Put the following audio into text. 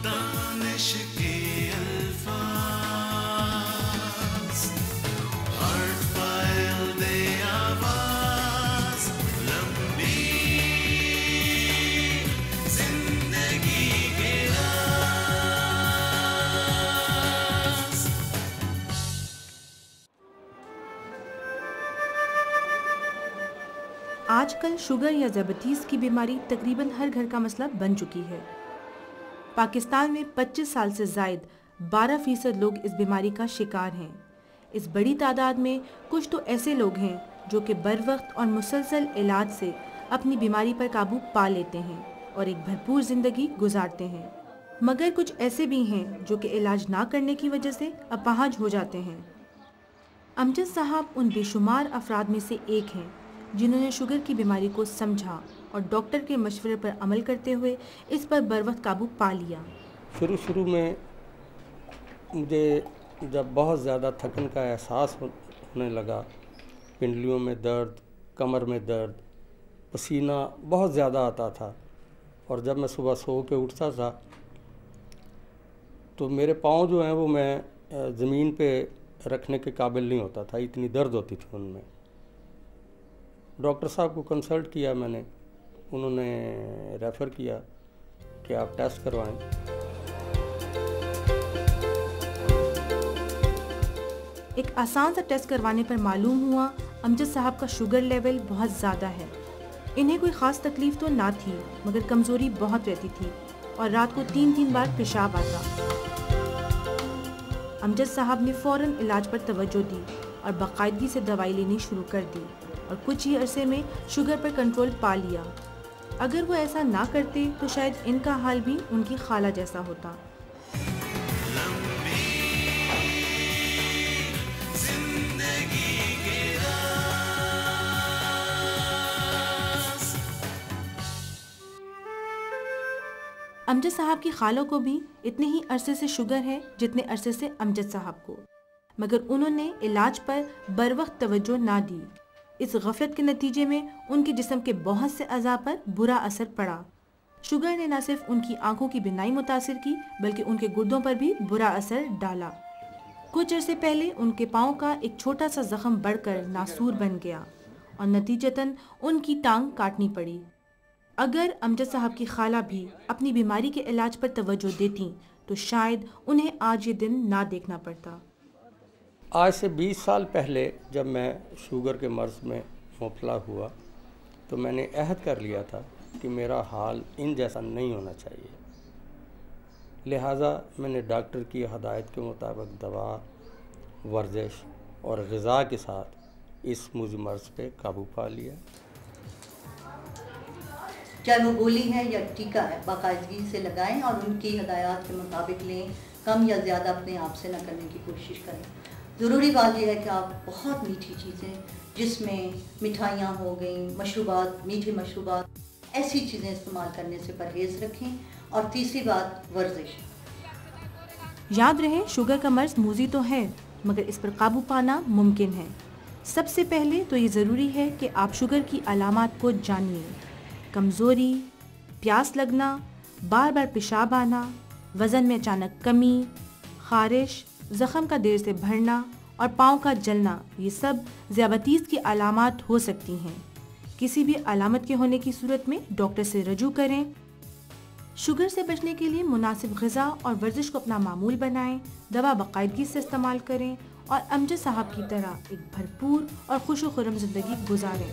دانش کے الفاظ، حرف فائل دے آواز، لمبی زندگی کے راز۔ آج کل شوگر یا ذیابیطس کی بیماری تقریباً ہر گھر کا مسئلہ بن چکی ہے۔ پاکستان میں 25 سال سے زائد 12% لوگ اس بیماری کا شکار ہیں۔ اس بڑی تعداد میں کچھ تو ایسے لوگ ہیں جو کہ بروقت اور مسلسل علاج سے اپنی بیماری پر قابو پا لیتے ہیں اور ایک بھرپور زندگی گزارتے ہیں، مگر کچھ ایسے بھی ہیں جو کہ علاج نہ کرنے کی وجہ سے اپاہج ہو جاتے ہیں۔ امجد صاحب ان بے شمار افراد میں سے ایک ہیں جنہوں نے شوگر کی بیماری کو سمجھا اور ڈاکٹر کے مشورے پر عمل کرتے ہوئے اس پر بروقت قابو پا لیا۔ شروع میں مجھے جب بہت زیادہ تھکن کا احساس ہونے لگا، پنڈلیوں میں درد، کمر میں درد، پسینہ بہت زیادہ آتا تھا، اور جب میں صبح سو کے اٹھتا تھا تو میرے پاؤں جو ہیں وہ میں زمین پہ رکھنے کے قابل نہیں ہوتا تھا، اتنی درد ہوتی تھی ان میں۔ ڈاکٹر صاحب کو کنسلٹ کیا میں نے، انہوں نے ریفر کیا کہ آپ ٹیسٹ کروائیں۔ ایک آسان سا ٹیسٹ کروانے پر معلوم ہوا امجد صاحب کا شوگر لیول بہت زیادہ ہے۔ انہیں کوئی خاص تکلیف تو نہ تھی، مگر کمزوری بہت رہتی تھی اور رات کو 3 بار پیشاب آتا۔ امجد صاحب نے فوراً علاج پر توجہ دی اور باقاعدگی سے دوائی لینی شروع کر دی اور کچھ ہی عرصے میں شوگر پر کنٹرول پا لیا۔ اگر وہ ایسا نہ کرتے تو شاید ان کا حال بھی ان کی خالہ جیسا ہوتا۔ امجد صاحب کی خالوں کو بھی اتنے ہی عرصے سے شوگر ہے جتنے عرصے سے امجد صاحب کو، مگر انہوں نے علاج پر بروقت توجہ نہ دی۔ اس غفلت کے نتیجے میں ان کے جسم کے بہت سے اعضاء پر برا اثر پڑا۔ شوگر نے نہ صرف ان کی آنکھوں کی بینائی متاثر کی بلکہ ان کے گردوں پر بھی برا اثر ڈالا۔ کچھ عرصے پہلے ان کے پاؤں کا ایک چھوٹا سا زخم بڑھ کر ناسور بن گیا اور نتیجتاً ان کی ٹانگ کاٹنی پڑی۔ اگر امجد صاحب کی خالہ بھی اپنی بیماری کے علاج پر توجہ دیتی تو شاید انہیں آج یہ دن نہ دیکھنا پڑتا۔ آج سے 20 سال پہلے جب میں شوگر کے مرض میں مبتلا ہوا تو میں نے عہد کر لیا تھا کہ میرا حال ان جیسا نہیں ہونا چاہیے، لہٰذا میں نے ڈاکٹر کی ہدایت کے مطابق دوا، ورزش اور غذا کے ساتھ اس مجھ مرض پہ قابو پا لیا۔ چاہے وہ گولی ہے یا ٹیکہ ہے، باقاعدگی سے لگائیں اور ان کی ہدایات کے مطابق لیں، کم یا زیادہ اپنے آپ سے نہ کرنے کی کوشش کریں۔ ضروری بات یہ ہے کہ آپ بہت میٹھی چیزیں، جس میں مٹھائیاں ہو گئیں، مشروبات، میٹھے مشروبات، ایسی چیزیں استعمال کرنے سے پرہیز رکھیں۔ اور تیسری بات، ورزش۔ یاد رہے شوگر کا مرض موذی تو ہے مگر اس پر قابو پانا ممکن ہے۔ سب سے پہلے تو یہ ضروری ہے کہ آپ شوگر کی علامات کو جانیے۔ کمزوری، پیاس لگنا، بار بار پیشاب آنا، وزن میں اچانک کمی، خارش، زخم کا دیر سے بھرنا اور پاؤں کا جلنا، یہ سب ذیابیطس کی علامات ہو سکتی ہیں۔ کسی بھی علامت کے ہونے کی صورت میں ڈاکٹر سے رجوع کریں۔ شوگر سے بچنے کے لیے مناسب غذا اور ورزش کو اپنا معمول بنائیں، دوا باقاعدگی سے استعمال کریں اور امجد صاحب کی طرح ایک بھرپور اور خوش و خرم زندگی گزاریں۔